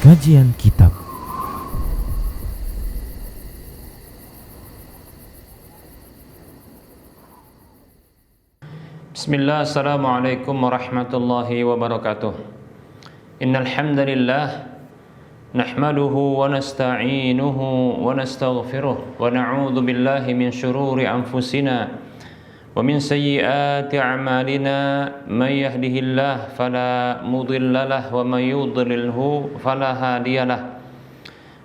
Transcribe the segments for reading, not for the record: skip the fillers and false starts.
Kajian Kitab. Bismillah, assalamualaikum warahmatullahi wabarakatuh. Innal hamdalillah nahmaduhu wa nasta'inuhu wa nastaghfiruh wa na'udzu billahi min shururi anfusina wa min sayyiati a'malina. May yahdihillahu fala mudilla lahu wa may yudlilhu fala hadiyalah.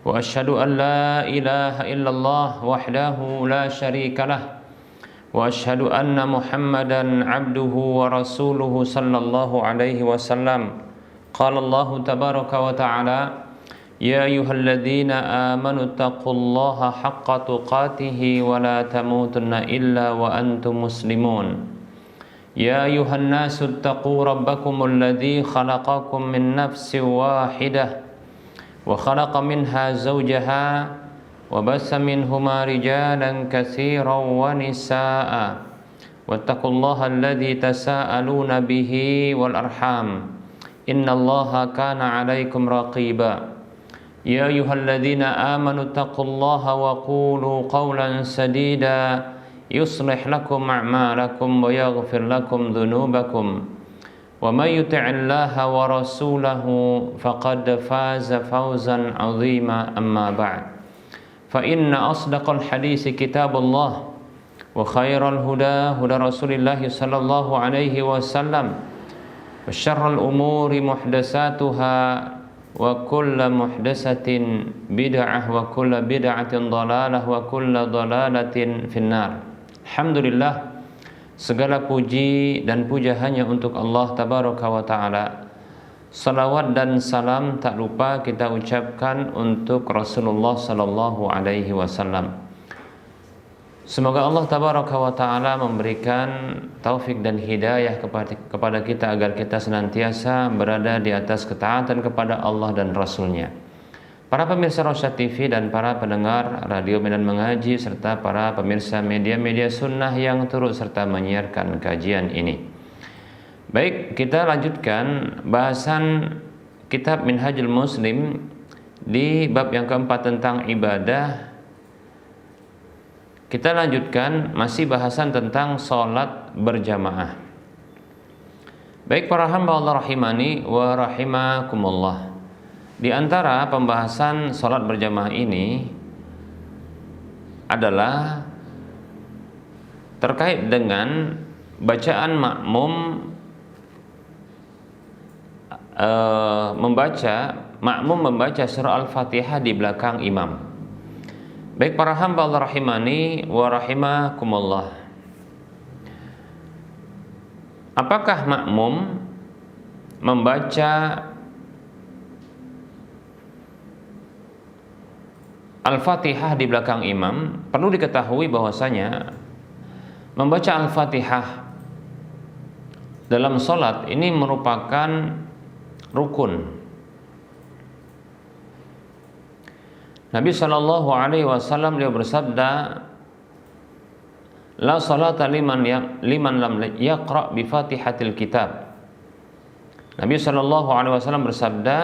Wa asyhadu an la ilaha illallah wahdahu la syarika lah. Wa asyhadu anna Muhammadan abduhu wa rasuluhu sallallahu alaihi wasallam. Qala Allah tabaraka wa ta'ala, ya ayyuhalladzina amanu taqullaha haqqa tuqatih wa la tamutunna illa wa antum muslimun. Ya ayyuhan nasu taqu rabbakumul ladzi khalaqakum min nafsin wahidah wa khalaqa minha zawjaha وبث منهما رجالا كثيرا ونساء واتقوا الله الذي تساءلون به والأرحام إن الله كان عليكم رقيبا. يا أيها الذين آمنوا اتقوا الله وقولوا قولا سديدا يصلح لكم أعمالكم ويغفر لكم ذنوبكم ومن يطع الله ورسوله فقد فاز فوزا عظيما. أما بعد، فإن أصدق الحديث كتاب الله وخير الهدى هدى رسول الله صلى الله عليه وسلم وشر الأمور محدثاتها وكل محدثة بدعة وكل بدعة ضلالة وكل ضلالة في النار. Alhamdulillah, segala puji dan puja hanya untuk Allah tabaraka wa ta'ala. Salawat dan salam tak lupa kita ucapkan untuk Rasulullah sallallahu alaihi wasallam. Semoga Allah tabaraka wa taala memberikan taufik dan hidayah kepada kita agar kita senantiasa berada di atas ketaatan kepada Allah dan Rasul-Nya. Para pemirsa Rosyad TV dan para pendengar Radio Medan Mengaji serta para pemirsa media-media sunnah yang turut serta menyiarkan kajian ini. Baik, kita lanjutkan bahasan kitab Minhajul Muslim di bab yang keempat tentang ibadah. Kita lanjutkan masih bahasan tentang sholat berjamaah. Baik para hamba Allah rahimani wa rahimakumullah, di antara pembahasan sholat berjamaah ini adalah terkait dengan bacaan makmum membaca surah Al-Fatihah di belakang imam. Baik para hamba Allah rahimani wa rahimakumullah, apakah makmum membaca Al-Fatihah di belakang imam? Perlu diketahui bahwasanya membaca Al-Fatihah dalam sholat ini merupakan rukun. Nabi sallallahu alaihi wasallam beliau bersabda, la salata liman lam yaqra bi Fatihatil Kitab. Nabi sallallahu alaihi wasallam bersabda,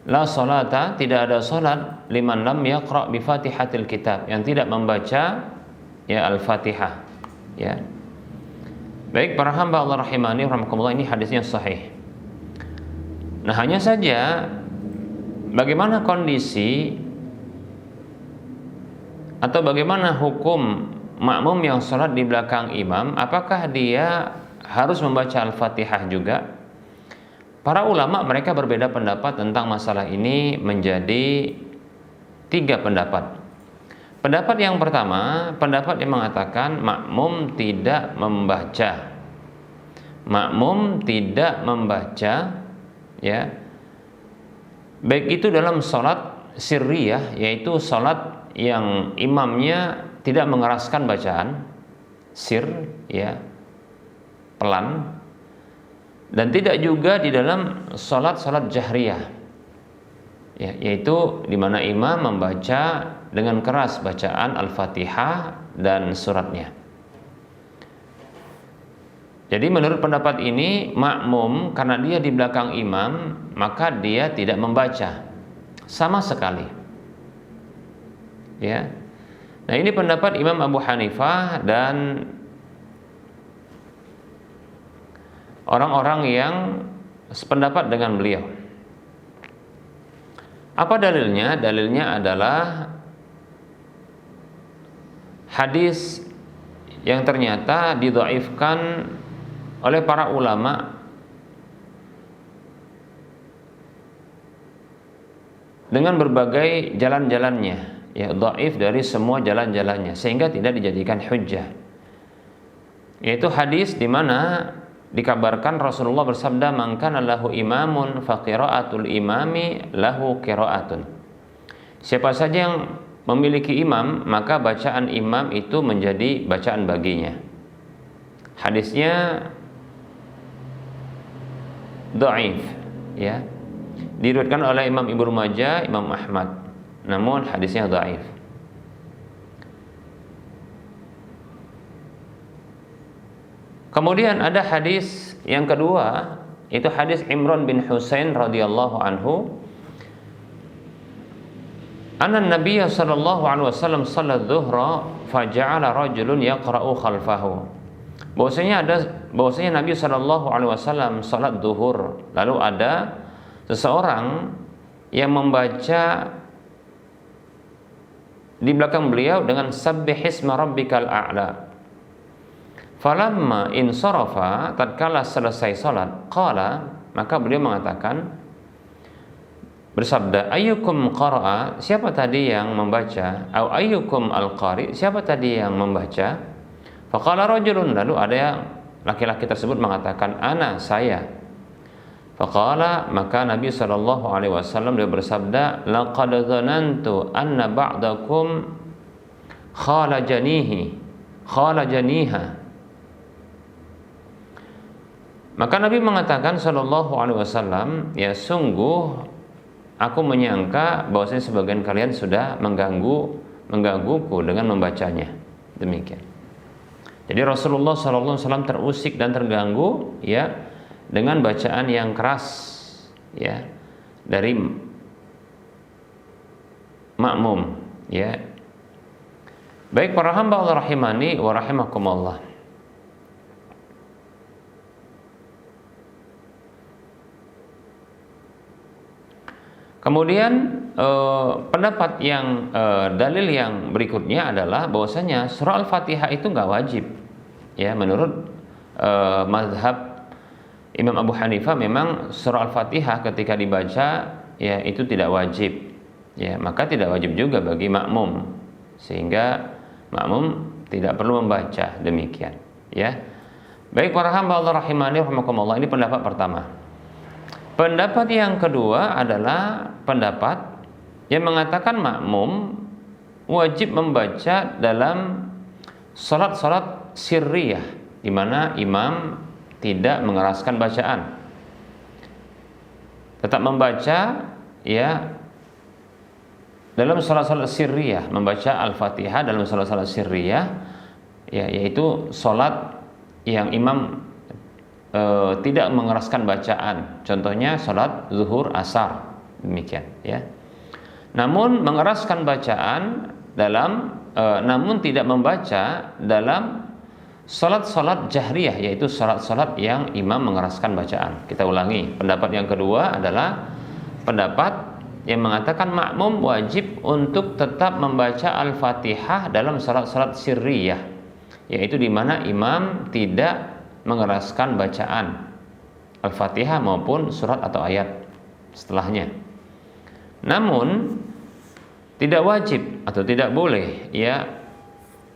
la salata, tidak ada salat liman lam yaqra bi Fatihatil Kitab, yang tidak membaca ya Al-Fatihah, ya. Baik para hamba Allah rahimani rahimakumullah, ini hadisnya sahih. Nah, hanya saja bagaimana kondisi atau bagaimana hukum makmum yang sholat di belakang imam? Apakah dia harus membaca Al-Fatihah juga? Para ulama mereka berbeda pendapat tentang masalah ini menjadi 3 pendapat. Pendapat yang pertama, pendapat yang mengatakan makmum tidak membaca. Makmum tidak membaca, ya, baik itu dalam sholat sirriyah, yaitu sholat yang imamnya tidak mengeraskan bacaan sir, ya, pelan, dan tidak juga di dalam sholat jahriyah, ya, yaitu di mana imam membaca dengan keras bacaan Al-Fatihah dan suratnya. Jadi menurut pendapat ini, makmum karena dia di belakang imam, maka dia tidak membaca. sama sekali. Ya. Nah, ini pendapat Imam Abu Hanifah dan orang-orang yang sependapat dengan beliau. Apa dalilnya? Dalilnya adalah hadis yang ternyata didhaifkan oleh para ulama dengan berbagai jalan-jalannya, ya, dhaif dari semua jalan-jalannya sehingga tidak dijadikan hujjah. Yaitu hadis di mana dikabarkan Rasulullah bersabda, "Man kana lahu imamun fa qira'atul imami lahu qira'atun." Siapa saja yang memiliki imam, maka bacaan imam itu menjadi bacaan baginya. Hadisnya dhaif, ya. Diriwayatkan oleh Imam Ibnu Majah, Imam Ahmad. Namun hadisnya dhaif. Kemudian ada hadis yang kedua, itu hadis Imran bin Husain radhiyallahu anhu. Anna Nabiyya sallallahu alaihi wasallam shalat dhuhra faja'ala rajulun yaqra'u khalfahu. Bahwasanya Nabi sallallahu alaihi wasallam salat zuhur, lalu ada seseorang yang membaca di belakang beliau dengan sabbihisma rabbikal a'la. Falamma insarafa, tatkala selesai salat, qala, maka beliau mengatakan, bersabda, ayyukum qara'a, siapa tadi yang membaca? Au ayyukum al-qari, siapa tadi yang membaca? Faqala rajulun, lalu ada yang laki-laki tersebut mengatakan, ana, saya. Faqala, maka Nabi SAW dia bersabda, laqad dhanantu anna ba'dakum khalajaniha. Maka Nabi mengatakan SAW, ya sungguh aku menyangka bahwasanya sebagian kalian sudah menggangguku dengan membacanya. Demikian. Jadi Rasulullah SAW terusik dan terganggu, ya, dengan bacaan yang keras, ya, dari makmum, ya. Baik para hamba Allah rahimani wa rahimakumullah. Kemudian pendapat yang dalil yang berikutnya adalah bahwasanya surah Al-Fatihah itu nggak wajib, ya, menurut mazhab Imam Abu Hanifah memang surah Al-Fatihah ketika dibaca, ya, itu tidak wajib, ya, maka tidak wajib juga bagi makmum, sehingga makmum tidak perlu membaca, demikian, ya. Baik para hamba Allah rahimani rahimakumullah, ini pendapat pertama. Pendapat yang kedua adalah pendapat yang mengatakan makmum wajib membaca dalam salat-salat sirriyah, di mana imam tidak mengeraskan bacaan, tetap membaca, ya, dalam salat-salat sirriyah, membaca Al-Fatihah dalam salat-salat sirriyah, ya, yaitu salat yang imam tidak mengeraskan bacaan, contohnya salat zuhur, asar, demikian, ya. Namun mengeraskan bacaan namun tidak membaca dalam salat-salat jahriyah, yaitu salat-salat yang imam mengeraskan bacaan. Kita ulangi, pendapat yang kedua adalah pendapat yang mengatakan makmum wajib untuk tetap membaca Al-Fatihah dalam salat-salat sirriyah, yaitu di mana imam tidak mengeraskan bacaan Al-Fatihah maupun surat atau ayat setelahnya. Namun tidak wajib atau tidak boleh, ya,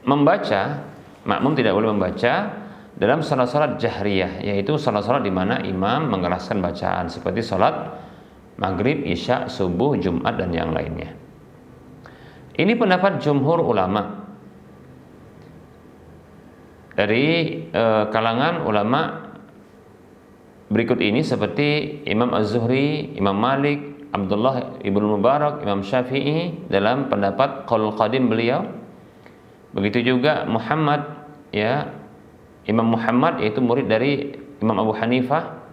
membaca, makmum tidak boleh membaca dalam salat-salat jahriyah, yaitu salat-salat di mana imam mengeraskan bacaan seperti salat maghrib, isya, subuh, Jumat dan yang lainnya. Ini pendapat jumhur ulama. Dari kalangan ulama berikut ini seperti Imam Az-Zuhri, Imam Malik, Abdullah ibnu Mubarak, Imam Syafi'i dalam pendapat qaul qadim beliau. Begitu juga Muhammad, ya, Imam Muhammad yaitu murid dari Imam Abu Hanifah,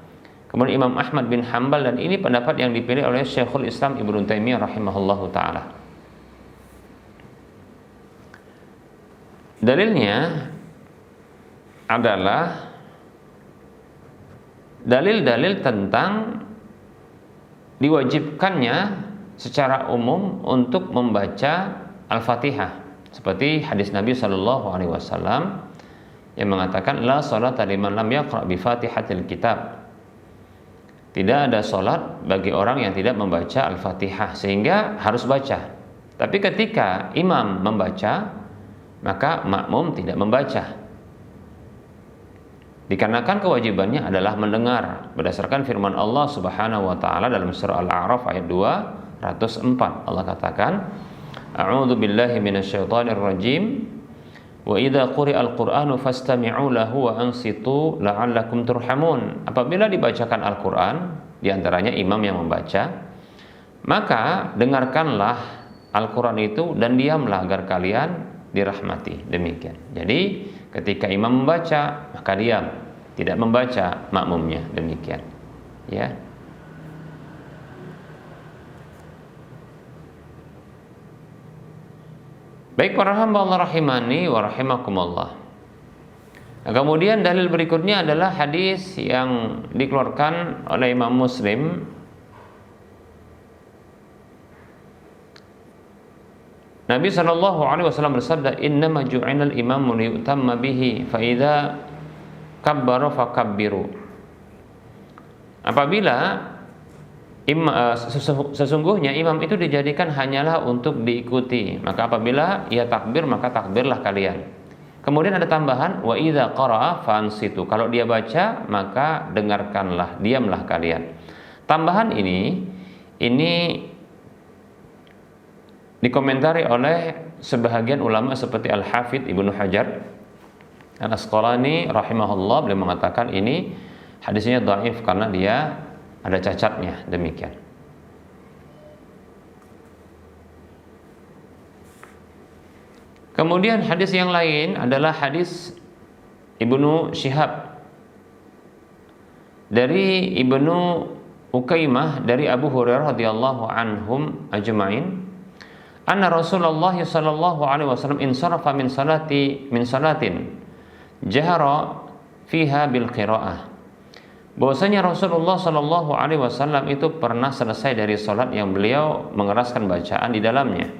kemudian Imam Ahmad bin Hanbal, dan ini pendapat yang dipilih oleh Syekhul Islam Ibnu Taimiyah rahimahullahu taala. Dalilnya adalah dalil-dalil tentang diwajibkannya secara umum untuk membaca Al-Fatihah, seperti hadis Nabi Shallallahu Alaihi Wasallam yang mengatakan la sholata liman lam yaqra bi Fatihatil Kitab. Tidak ada sholat bagi orang yang tidak membaca Al-Fatihah, sehingga harus baca. Tapi ketika imam membaca, maka makmum tidak membaca. Dikarenakan kewajibannya adalah mendengar berdasarkan firman Allah Subhanahu wa taala dalam surah Al-A'raf ayat 204. Allah katakan, A'udzu billahi minasyaitonir rajim. Wa idza quri'al Qur'anu fastami'u lahu wa ansitu la'allakum turhamun. Apabila dibacakan Al-Qur'an, di antaranya imam yang membaca, maka dengarkanlah Al-Qur'an itu dan diamlah agar kalian dirahmati. Demikian. Jadi ketika imam membaca, maka diam, tidak membaca makmumnya. Demikian. Ya. Baik para hamba Allah rahimani wa rahimakumullah. Nah, kemudian dalil berikutnya adalah hadis yang dikeluarkan oleh Imam Muslim Nabi sallallahu alaihi wasallam bersabda, "Innama ju'ilal imamu liyutamma bihi, fa idza kabbara fakabbiru." Apabila sesungguhnya imam itu dijadikan hanyalah untuk diikuti, maka apabila ia takbir maka takbirlah kalian. Kemudian ada tambahan wa idza qara'a fansitu. Kalau dia baca maka dengarkanlah, diamlah kalian. Tambahan ini dikomentari oleh sebahagian ulama seperti Al-Hafidz Ibnu Hajar Al-Asqalani rahimahullah. Beliau mengatakan ini hadisnya dhaif karena dia ada cacatnya. Demikian. Kemudian hadis yang lain adalah hadis Ibnu Syihab dari Ibnu Ukaimah dari Abu Hurairah radhiyallahu anhum ajma'in, anna Rasulullah sallallahu alaihi wasallam insarafa min salatin jahara fiha bil qiraah. Bahwasanya Rasulullah sallallahu alaihi wasallam itu pernah selesai dari salat yang beliau mengeraskan bacaan di dalamnya.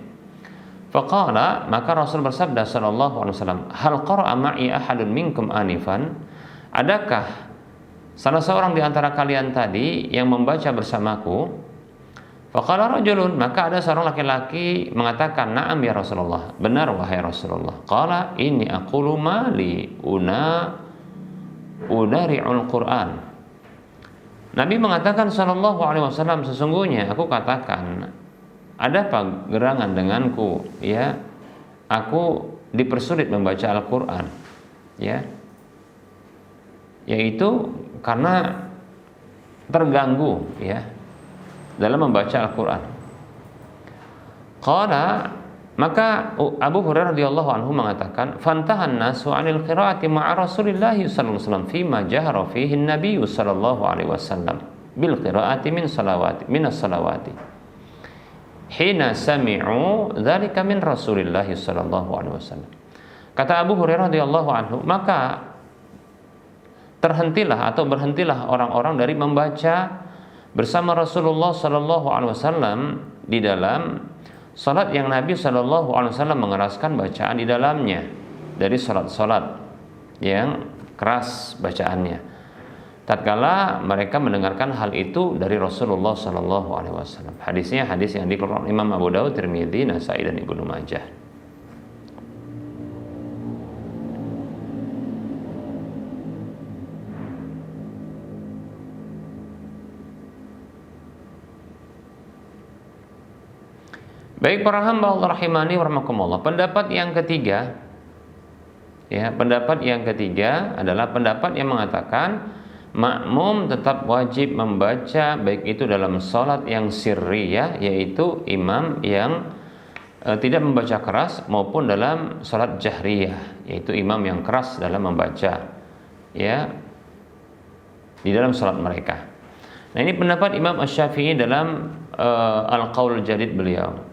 Faqala, maka Rasul bersabda sallallahu alaihi wasallam, hal qara'a ma'i ahadun minkum anifan? Adakah salah seorang di antara kalian tadi yang membaca bersamaku? Faqala rajulun, maka ada seorang laki-laki mengatakan, na'am ya Rasulullah, benar wahai Rasulullah. Qala inni aqulu ma li unari'ul Qur'an. Nabi mengatakan sallallahu alaihi wasallam, sesungguhnya aku katakan, ada apa gerangan denganku, ya, aku dipersulit membaca Al-Quran, ya, yaitu karena terganggu, ya, dalam membaca Al-Quran. Qala, maka Abu Hurairah radhiyallahu anhu mengatakan, fantahan nasu 'anil qiraati ma'a Rasulillah sallallahu alaihi wasallam fima jahara fihi an-nabiy sallallahu alaihi wasallam bil qiraati min as-salawati. Hina sami'u dzalika min Rasulillah sallallahu alaihi wasallam. Kata Abu Hurairah radhiyallahu anhu, maka berhentilah orang-orang dari membaca bersama Rasulullah sallallahu alaihi wasallam di dalam salat yang Nabi sallallahu alaihi wasallam mengeraskan bacaan di dalamnya, dari salat-salat yang keras bacaannya. Tatkala mereka mendengarkan hal itu dari Rasulullah sallallahu alaihi wasallam. Hadisnya hadis yang dikeluarkan Imam Abu Dawud, Tirmidzi, Nasa'i dan Ibnu Majah. Baik para hamba Allah rahimani wa rahimakumullah. Pendapat yang ketiga adalah pendapat yang mengatakan makmum tetap wajib membaca, baik itu dalam salat yang sirriyah, yaitu imam yang tidak membaca keras, maupun dalam salat jahriyah, yaitu imam yang keras dalam membaca, ya, di dalam salat mereka. Nah, ini pendapat Imam Asy-Syafi'i dalam Al-Qaul Jadid beliau.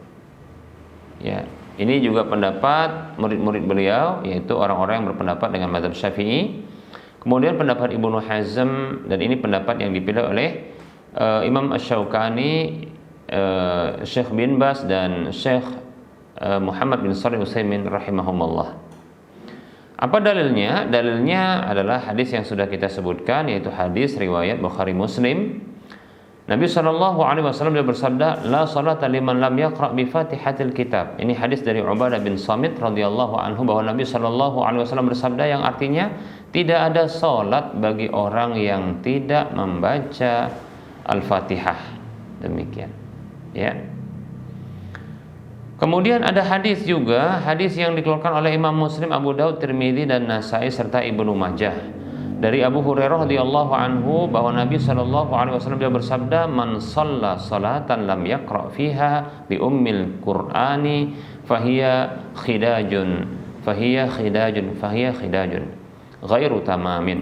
Ya, ini juga pendapat murid-murid beliau, yaitu orang-orang yang berpendapat dengan mazhab Syafi'i. Kemudian pendapat Ibnu Hazm, dan ini pendapat yang dipilih oleh Imam Asy-Syaukani, Syekh bin Baz dan Syekh Muhammad bin Shalih Utsaimin rahimahumullah. Apa dalilnya? Dalilnya adalah hadis yang sudah kita sebutkan, yaitu hadis riwayat Bukhari Muslim. Nabi SAW dia bersabda, la salata liman lam yaqra bi Fatihatil Kitab. Ini hadis dari Ubadah bin Samit radhiyallahu anhu, bahwa Nabi SAW bersabda yang artinya tidak ada salat bagi orang yang tidak membaca Al-Fatihah. Demikian. Ya. Kemudian ada hadis juga, hadis yang dikeluarkan oleh Imam Muslim, Abu Daud, Tirmidzi dan Nasai serta Ibnu Majah. Dari Abu Hurairah radhiyallahu anhu bahwa Nabi SAW dia bersabda, man shalla salatan lam yaqra fiha bi ummil Qur'ani fahiya khidajun ghairu tamamin.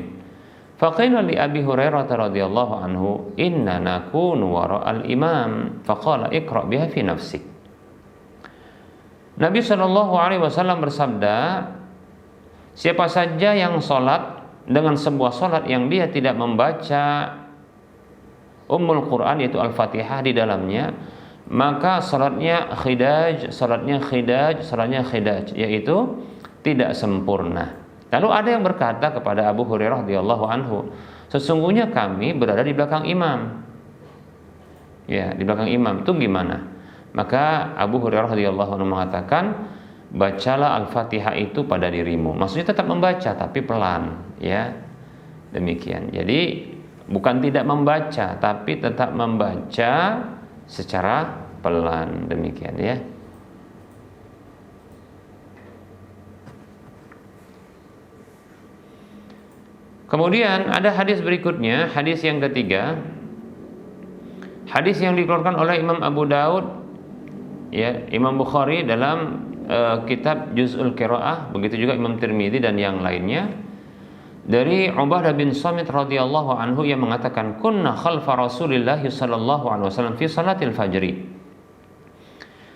Faqila li Abi Hurairah radhiyallahu anhu, inna nakunu wara'al imam, faqala iqra biha fi nafsik. Nabi SAW bersabda, siapa saja yang sholat dengan sebuah sholat yang dia tidak membaca Ummul Quran, yaitu Al-Fatihah di dalamnya, maka sholatnya khidaj, yaitu tidak sempurna. Lalu ada yang berkata kepada Abu Hurairah radhiyallahu anhu, sesungguhnya kami berada di belakang imam. Ya, di belakang imam itu gimana? Maka Abu Hurairah radhiyallahu anhu mengatakan, bacalah Al-Fatihah itu pada dirimu. Maksudnya tetap membaca tapi pelan, ya. Demikian. Jadi bukan tidak membaca tapi tetap membaca secara pelan, demikian ya. Kemudian ada hadis berikutnya, hadis yang ketiga. Hadis yang dikeluarkan oleh Imam Abu Daud, ya, Imam Bukhari dalam kitab Juz'ul Qiraah, begitu juga Imam Tirmidzi dan yang lainnya, dari Ubadah bin Samit radhiyallahu anhu yang mengatakan, kunna khalfa Rasulillah sallallahu alaihi wasallam fi salatil fajri.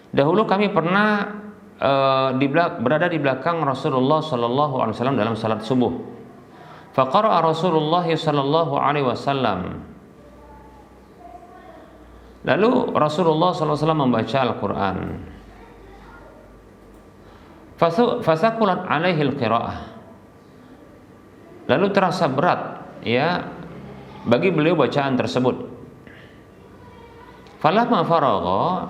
Dahulu kami pernah berada di belakang Rasulullah sallallahu alaihi wasallam dalam salat subuh. Faqara'a Rasulullah sallallahu alaihi wasallam. Lalu Rasulullah sallallahu alaihi wasallam membaca Al-Qur'an. Fasakulat alaihil qiraah. Lalu terasa berat, ya, bagi beliau bacaan tersebut. Falamma faragha,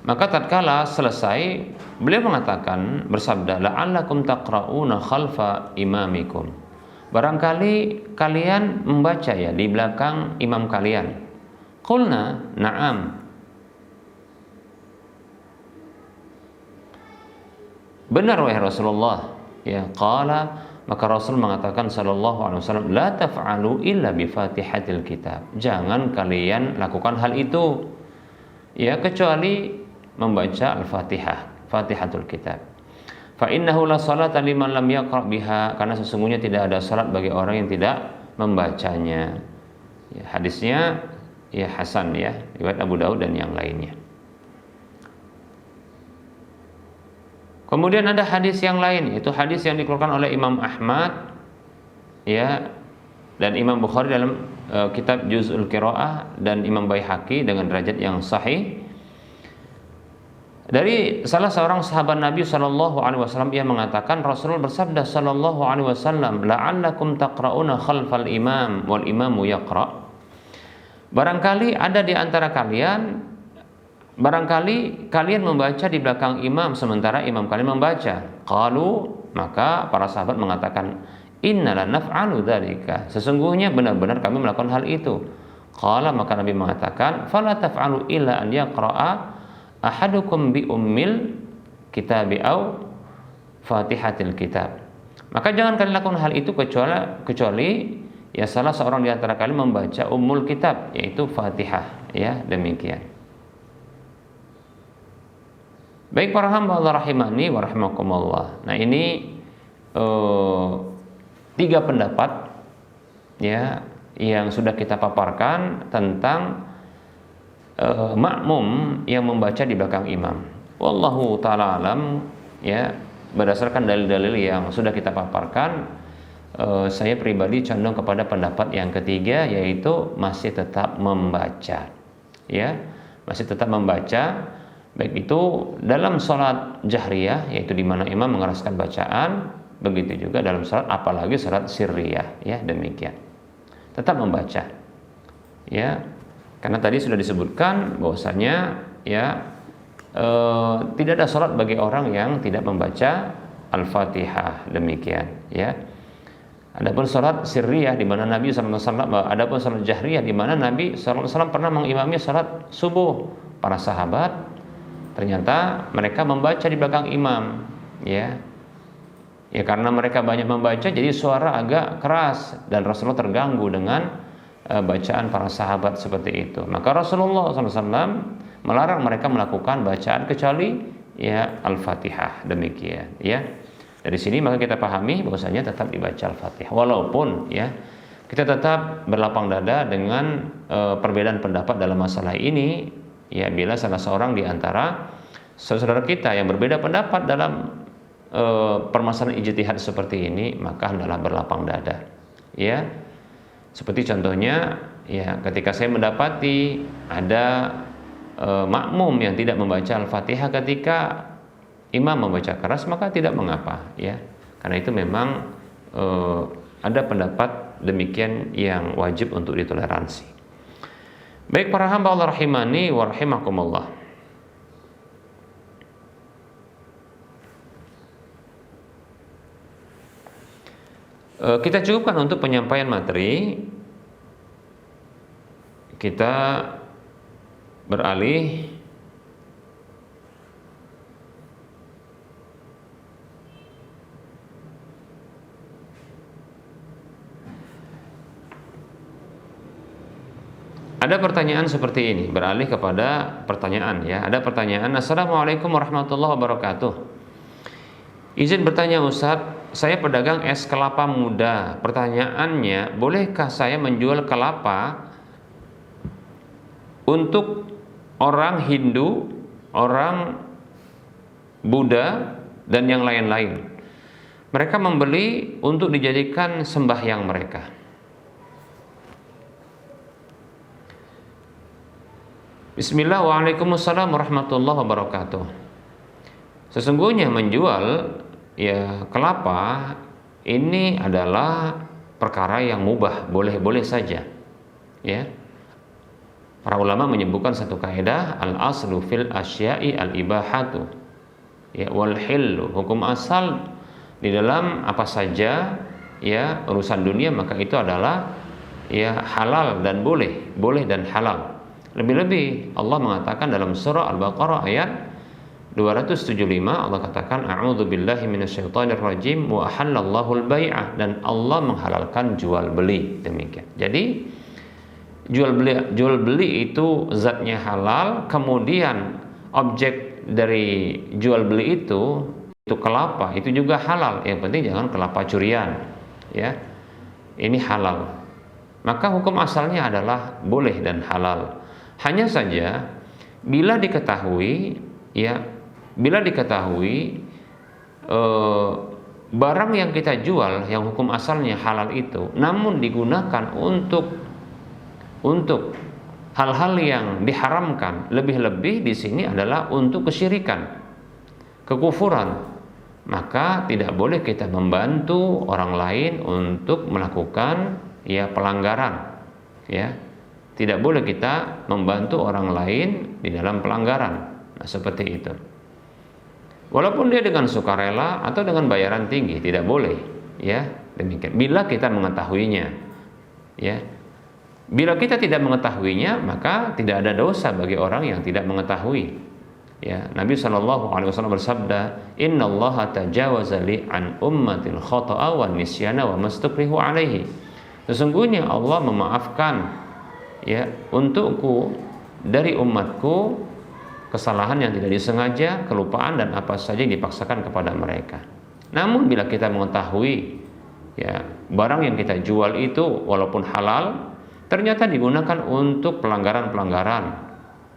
maka tatkala selesai, beliau mengatakan, bersabda, la'allakum taqra'una khalfa imamikum. Barangkali kalian membaca ya di belakang imam kalian. Qulna na'am. Benar wahai Rasulullah. Ya, qala, maka Rasul mengatakan sallallahu alaihi wasallam, la taf'alu illa bi Fatihatil Kitab. Jangan kalian lakukan hal itu, ya, kecuali membaca Al-Fatihah, Fatihatul Kitab. Fa innahu la salata liman lam yaqra biha, karena sesungguhnya tidak ada salat bagi orang yang tidak membacanya. Ya, hadisnya ya hasan, ya, riwayat Abu Daud dan yang lainnya. Kemudian ada hadis yang lain, itu hadis yang dikeluarkan oleh Imam Ahmad, ya, dan Imam Bukhari dalam kitab Juz'ul Qiraah, dan Imam Baihaqi dengan derajat yang sahih, dari salah seorang sahabat Nabi sallallahu alaihi wasallam, ia mengatakan, Rasul bersabda sallallahu alaihi wasallam, la'allakum taqra'una khalfal imam wal imamu yaqra'. Barangkali ada di antara kalian, barangkali kalian membaca di belakang imam sementara imam kalian membaca. Qalu, maka para sahabat mengatakan, innala naf'alu dzalika. Sesungguhnya benar-benar kami melakukan hal itu. Qala, maka Nabi mengatakan, fala taf'alu illa an yaqra'a ahadukum bi ummil kitabi au Fatihatil Kitab. Maka jangan kalian lakukan hal itu kecuali ya salah seorang di antara kalian membaca Ummul Kitab, yaitu Fatihah, ya, demikian. Baik para hamba Allah rahimani wa rahimakumullah. Nah, ini 3 pendapat, ya, yang sudah kita paparkan tentang makmum yang membaca di belakang imam. Wallahu taala alam, ya, berdasarkan dalil-dalil yang sudah kita paparkan, saya pribadi condong kepada pendapat yang ketiga, yaitu masih tetap membaca, ya, masih tetap membaca, baik itu dalam sholat jahriyah, yaitu di mana imam mengeraskan bacaan, begitu juga dalam sholat, apalagi sholat sirriyah, ya, demikian tetap membaca, ya, karena tadi sudah disebutkan bahwasanya, ya, tidak ada sholat bagi orang yang tidak membaca Al-Fatihah, demikian, ya. Adapun sholat sirriyah di mana Nabi SAW, adapun sholat jahriyah di mana Nabi SAW pernah mengimami sholat subuh, para sahabat ternyata mereka membaca di belakang imam, ya. Ya, karena mereka banyak membaca, jadi suara agak keras dan Rasulullah terganggu dengan bacaan para sahabat seperti itu. Maka Rasulullah SAW melarang mereka melakukan bacaan kecuali, ya, Al-Fatihah, demikian, ya. Dari sini maka kita pahami bahwasanya tetap dibaca Al-Fatihah, walaupun, ya, kita tetap berlapang dada dengan perbedaan pendapat dalam masalah ini, ya, bila salah seorang di antara saudara kita yang berbeda pendapat dalam permasalahan ijtihad seperti ini, maka hendaklah berlapang dada, ya. Seperti contohnya, ya, ketika saya mendapati ada makmum yang tidak membaca Al-Fatihah ketika imam membaca keras, maka tidak mengapa, ya, karena itu memang ada pendapat demikian yang wajib untuk ditoleransi. Baik para hamba Allah rahimani wa rahimakumullah. Kita cukupkan untuk penyampaian materi. Kita beralih ada pertanyaan seperti ini, beralih kepada pertanyaan, ya. Ada pertanyaan, Assalamualaikum warahmatullahi wabarakatuh. Izin bertanya Ustadz, saya pedagang es kelapa muda. Pertanyaannya, bolehkah saya menjual kelapa untuk orang Hindu, orang Buddha, dan yang lain-lain? Mereka membeli untuk dijadikan sembahyang mereka. Bismillah, waalaikumsalam warahmatullahi wabarakatuh. Sesungguhnya menjual, ya, kelapa ini adalah perkara yang mubah, boleh-boleh saja, ya. Para ulama menyebutkan satu kaidah, al-aslu fil asya'i al-ibahatu, ya, wal hillu, hukum asal di dalam apa saja, ya, urusan dunia, maka itu adalah, ya, halal dan boleh dan halal. Lebih-lebih Allah mengatakan dalam surah Al-Baqarah ayat 275, Allah katakan a'udzubillahi minasyaitonir rajim wa ahallallahu al-bai'ah, dan Allah menghalalkan jual beli, demikian. Jadi jual beli itu zatnya halal, kemudian objek dari jual beli itu kelapa, itu juga halal. Yang penting jangan kelapa curian, ya. Ini halal. Maka hukum asalnya adalah boleh dan halal. Hanya saja bila diketahui, ya, barang yang kita jual yang hukum asalnya halal itu, namun digunakan untuk hal-hal yang diharamkan, lebih-lebih di sini adalah untuk kesyirikan, kekufuran, maka tidak boleh kita membantu orang lain untuk melakukan, ya, pelanggaran, ya. Tidak boleh kita membantu orang lain di dalam pelanggaran. Nah, seperti itu. Walaupun dia dengan sukarela atau dengan bayaran tinggi, tidak boleh, ya, demikian. Bila kita mengetahuinya, ya. Bila kita tidak mengetahuinya, maka tidak ada dosa bagi orang yang tidak mengetahui. Ya, Nabi SAW bersabda, Innallaha tajawaza li an ummatil khata'a wan nisyana wa mastukrihu alaihi. Sesungguhnya Allah memaafkan, ya, untukku dari umatku kesalahan yang tidak disengaja, kelupaan, dan apa saja yang dipaksakan kepada mereka. Namun bila kita mengetahui, ya barang yang kita jual itu walaupun halal ternyata digunakan untuk pelanggaran-pelanggaran,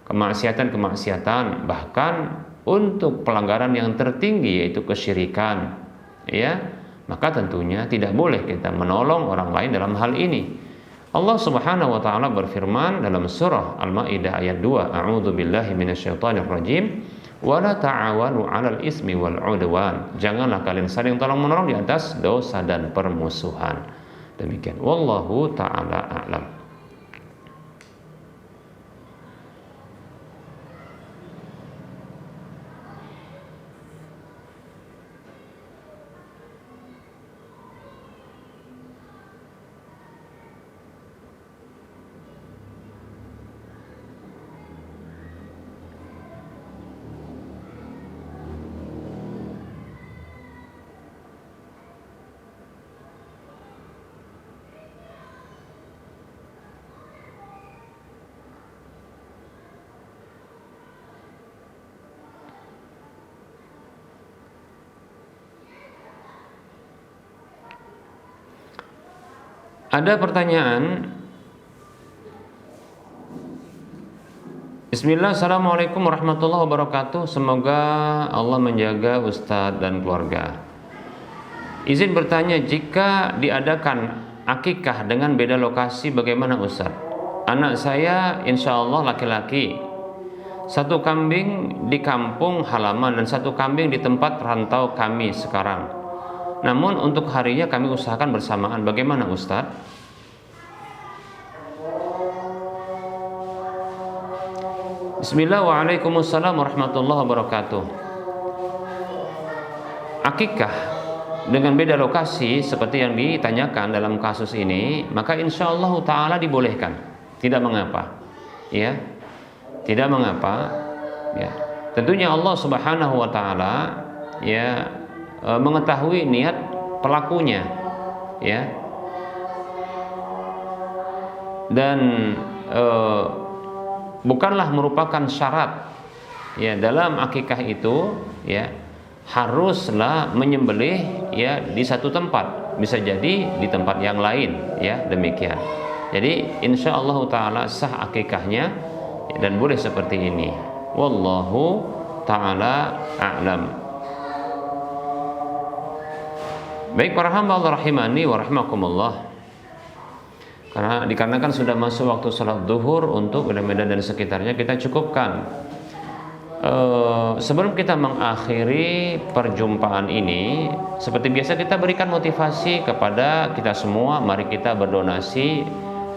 kemaksiatan-kemaksiatan, bahkan untuk pelanggaran yang tertinggi yaitu kesyirikan, ya, maka tentunya tidak boleh kita menolong orang lain dalam hal ini. Allah Subhanahu wa taala berfirman dalam surah Al-Maidah ayat 2, A'udzu billahi minasyaitonir rajim, wa la ta'awanu 'alal ismi wal 'udwan. Janganlah kalian saling tolong-menolong di atas dosa dan permusuhan. Demikian. Wallahu taala a'lam. Ada pertanyaan. Bismillah, Assalamualaikum warahmatullahi wabarakatuh. Semoga Allah menjaga Ustadz dan keluarga. Izin bertanya, jika diadakan akikah dengan beda lokasi bagaimana Ustadz? Anak saya insya Allah laki-laki, satu kambing di kampung halaman dan satu kambing di tempat rantau kami sekarang. Namun untuk harinya kami usahakan bersamaan. Bagaimana Ustadz? Bismillah, waalaikumsalam warahmatullahi wabarakatuh. Akikah dengan beda lokasi seperti yang ditanyakan dalam kasus ini, maka insya Allah taala dibolehkan, tidak mengapa, ya, tidak mengapa, ya. Tentunya Allah Subhanahu wa taala, ya, mengetahui niat pelakunya, ya, dan bukanlah merupakan syarat, ya, dalam akikah itu, ya, haruslah menyembelih, ya, di satu tempat, bisa jadi di tempat yang lain, ya, demikian. Jadi insya Allah taala sah akikahnya, ya, dan boleh seperti ini. Wallahu taala a'lam. Baik para hamba Allah rahimani wa rahimakumullah. Karena dikarenakan sudah masuk waktu salat zuhur, untuk Medan dan sekitarnya kita cukupkan. Sebelum kita mengakhiri perjumpaan ini, seperti biasa kita berikan motivasi kepada kita semua. Mari kita berdonasi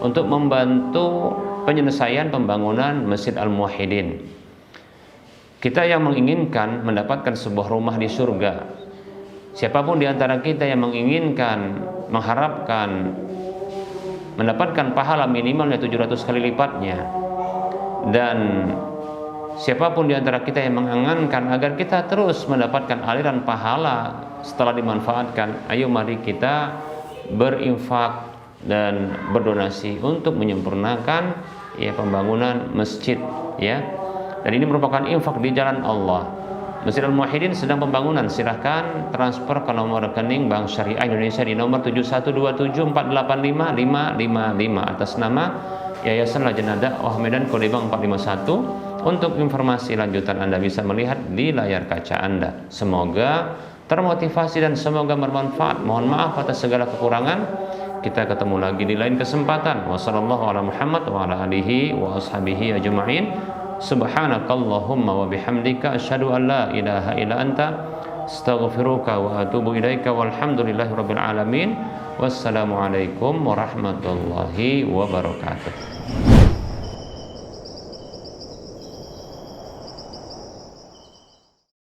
untuk membantu penyelesaian pembangunan Masjid Al-Muwahhidin. Kita yang menginginkan mendapatkan sebuah rumah di surga, siapapun di antara kita yang menginginkan, mengharapkan mendapatkan pahala minimalnya 700 kali lipatnya, dan siapapun di antara kita yang mengangankan agar kita terus mendapatkan aliran pahala setelah dimanfaatkan, ayo mari kita berinfak dan berdonasi untuk menyempurnakan, ya, pembangunan masjid, ya. Dan ini merupakan infak di jalan Allah. Masjid Al-Muwahhidin sedang pembangunan. Silahkan transfer ke nomor rekening Bank Syariah Indonesia di nomor 7127485555 atas nama Yayasan Lajnah Dakwah Medan, kode bank 451. Untuk informasi lanjutan Anda bisa melihat di layar kaca Anda. Semoga termotivasi dan semoga bermanfaat. Mohon maaf atas segala kekurangan. Kita ketemu lagi di lain kesempatan. Wassalamualaikum. Subhanakallahumma wa bihamdika asyhadu an la ilaha illa anta astaghfiruka wa atubu ilaika walhamdulillahi rabbil alamin. Wassalamualaikum warahmatullahi wabarakatuh.